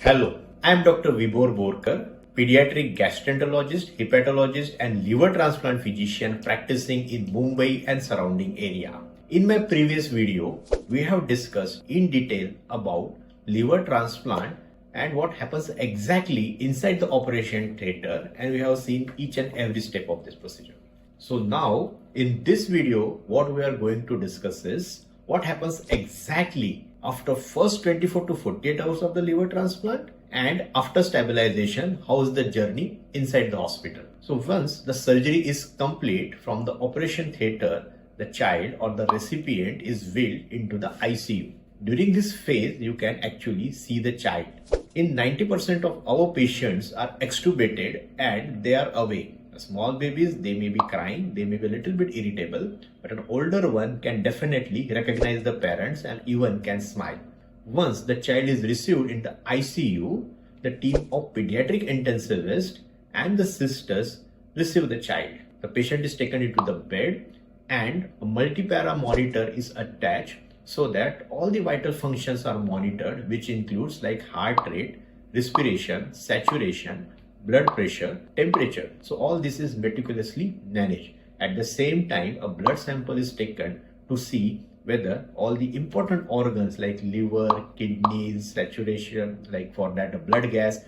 Hello, I am Dr. Vibhor Borkar, Pediatric Gastroenterologist, Hepatologist and liver transplant physician practicing in Mumbai and surrounding area. In my previous video, we have discussed in detail about liver transplant and what happens exactly inside the operation theatre, and we have seen each and every step of this procedure. So now in this video, what we are going to discuss is what happens exactly after first 24 to 48 hours of the liver transplant, and after stabilization, how is the journey inside the hospital. So once the surgery is complete from the operation theatre, the child or the recipient is wheeled into the ICU. During this phase, you can actually see the child. In 90% of our patients are extubated and they are awake. Small babies, they may be crying, they may be a little bit irritable, but an older one can definitely recognize the parents and even can smile. Once the child is received in the ICU, the team of pediatric intensivists and the sisters receive the child. The patient is taken into the bed and a multi-para monitor is attached so that all the vital functions are monitored, which includes like heart rate, respiration, saturation, blood pressure, temperature. So all this is meticulously managed. At the same time, a blood sample is taken to see whether all the important organs like liver, kidneys, saturation, like for that blood gas,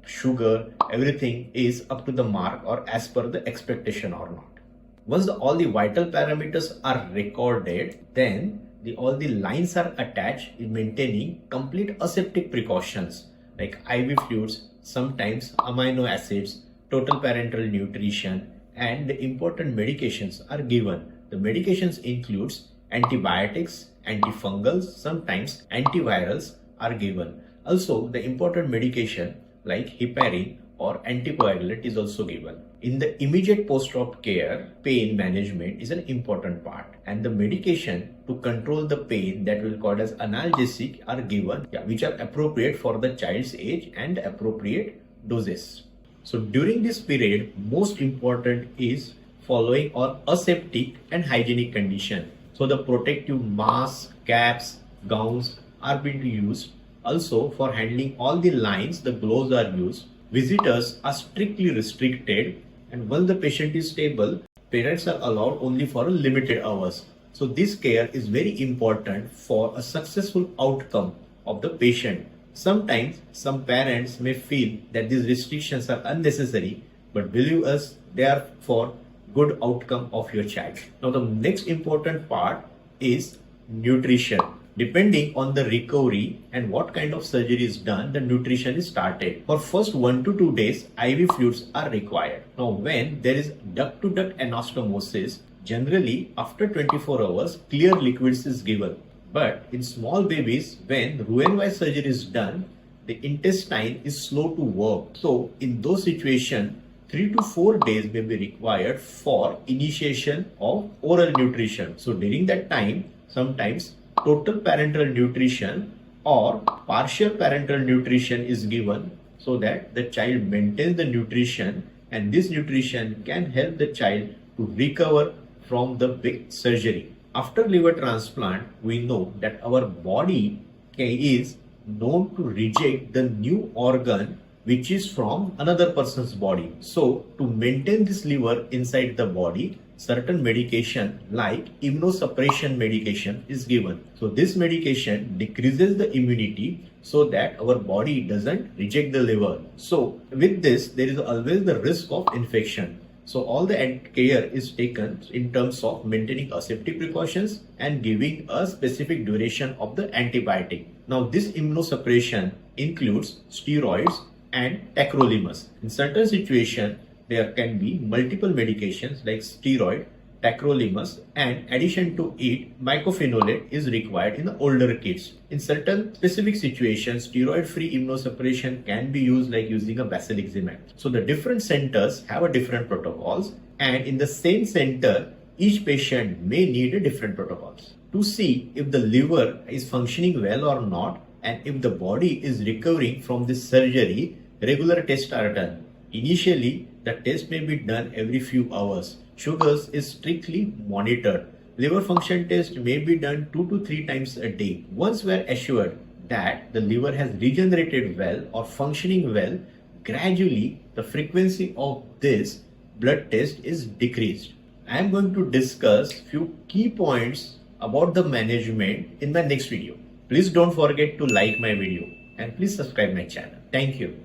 sugar, everything is up to the mark or as per the expectation or not. Once all the vital parameters are recorded, then all the lines are attached in maintaining complete aseptic precautions like IV fluids, sometimes amino acids, total parenteral nutrition, and the important medications are given. The medications includes antibiotics, antifungals, sometimes antivirals are given. Also, the important medication like heparin or anticoagulant is also given. In the immediate post-op care, pain management is an important part, and the medication to control the pain that will called as analgesic are given, which are appropriate for the child's age and appropriate doses. So during this period, most important is following or aseptic and hygienic condition. So the protective masks, caps, gowns are being used. Also for handling all the lines, the gloves are used. Visitors are strictly restricted, and once the patient is stable, parents are allowed only for a limited hours. So this care is very important for a successful outcome of the patient. Sometimes some parents may feel that these restrictions are unnecessary, but believe us, they are for good outcome of your child. Now the next important part is nutrition. Depending on the recovery and what kind of surgery is done, the nutrition is started. For first 1 to 2 days, IV fluids are required. Now when there is duct-to-duct anastomosis, generally after 24 hours, clear liquids is given. But in small babies, when Roux-en-Y surgery is done, the intestine is slow to work. So in those situations, 3 to 4 days may be required for initiation of oral nutrition. So during that time, sometimes total parenteral nutrition or partial parenteral nutrition is given so that the child maintains the nutrition, and this nutrition can help the child to recover from the big surgery. After liver transplant, we know that our body is known to reject the new organ which is from another person's body. So to maintain this liver inside the body, certain medication like immunosuppression medication is given. So this medication decreases the immunity so that our body doesn't reject the liver. So with this, there is always the risk of infection. So all the care is taken in terms of maintaining aseptic precautions and giving a specific duration of the antibiotic. Now this immunosuppression includes steroids and tacrolimus. In certain situations, there can be multiple medications like steroid, tacrolimus, and addition to it, mycophenolate is required in the older kids. In certain specific situations, steroid-free immunosuppression can be used like using a basiliximab. So the different centers have a different protocols, and in the same center, each patient may need a different protocols. To see if the liver is functioning well or not, and if the body is recovering from this surgery, regular tests are done. Initially, the test may be done every few hours. Sugars is strictly monitored. Liver function test may be done 2 to 3 times a day. Once we are assured that the liver has regenerated well or functioning well, gradually the frequency of this blood test is decreased. I am going to discuss few key points about the management in my next video. Please don't forget to like my video and please subscribe my channel. Thank you.